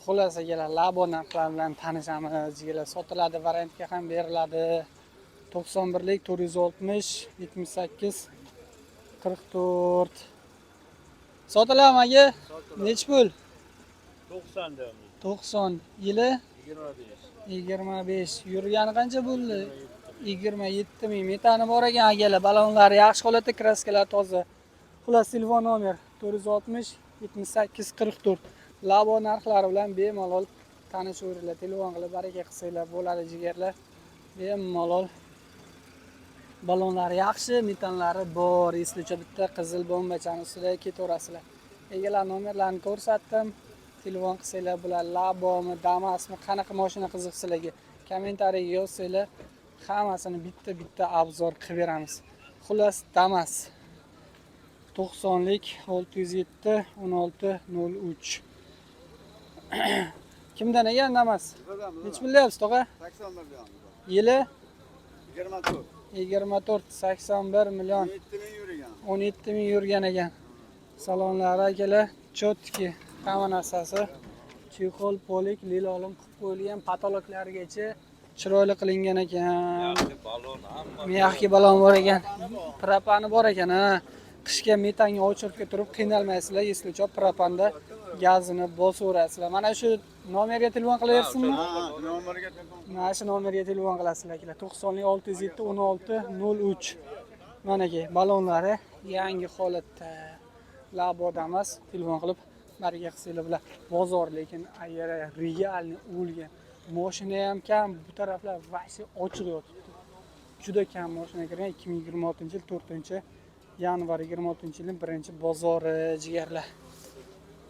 Xullas akalar, Labo narxlar bilan tanishamiz. Jigarlar sotiladi, variantga ham beriladi. 91lik 460 78 44. Sotiladimi aka? Nech pul? 90 da. 90. Yili 25. 25. Yurgani qancha bo'ldi? 27 ming. Metani bor ekan akalar, balonlari yaxshi holatda, kraskalar toza. Xullas telefon nomer 460 78 44. Labo narxlari bilan bemalol tanishaveringlar. Telefon qilib baraka qilsanglar bo'ladi jigarlar. Bemalol. Balonlari yaxshi, metanlari bor. Eslicha bitta qizil bombachani ustida ketaverasizlar. Egalar nomerlarini ko'rsatdim. Telefon qilsanglar bo'ladi. Labomi, Damasmi, qanaqa mashina qiziq sizlarga? Kommentariyaga yozsanglar, hammasini bitta obzor qilib beramiz. Xullas Damas 90lik 607 1603. Kimdan ekan Damas? Nech bilyapsiz tog'a? 81 million. Yili 24. 24 81 million 17 ming yurgan. 17 ming yurgan ekan. Salonlari akalar chotki, hamma narsasi chexol, polik, lilolim qilib qo'yilgan, patologlargacha chiroyli qilingan ekan. Miyaqki balon bor ekan. Propani bor ekan, ha. Qishga metanga o'chiribga turib qiynalmaysizlar. Eslicha propanda gazini bosaverasizlar. Mana shu nomerga telefon qilaversinmi? Nomerga telefon. Mana shu nomerga telefon qilasizlar akalar. 90lik 607 1603. Mana ki balonlari yangi holatda. Labo Damas, telefon qilib baraka qilsanglar bilan. Bozor lekin agar realni o'lgan. Mashina ham kam, bu taraflar vasi ochiq yotibdi. Juda kam mashina kirgan 2026-yil 4-yanvar 26-yilning 1-bozori jigarlar.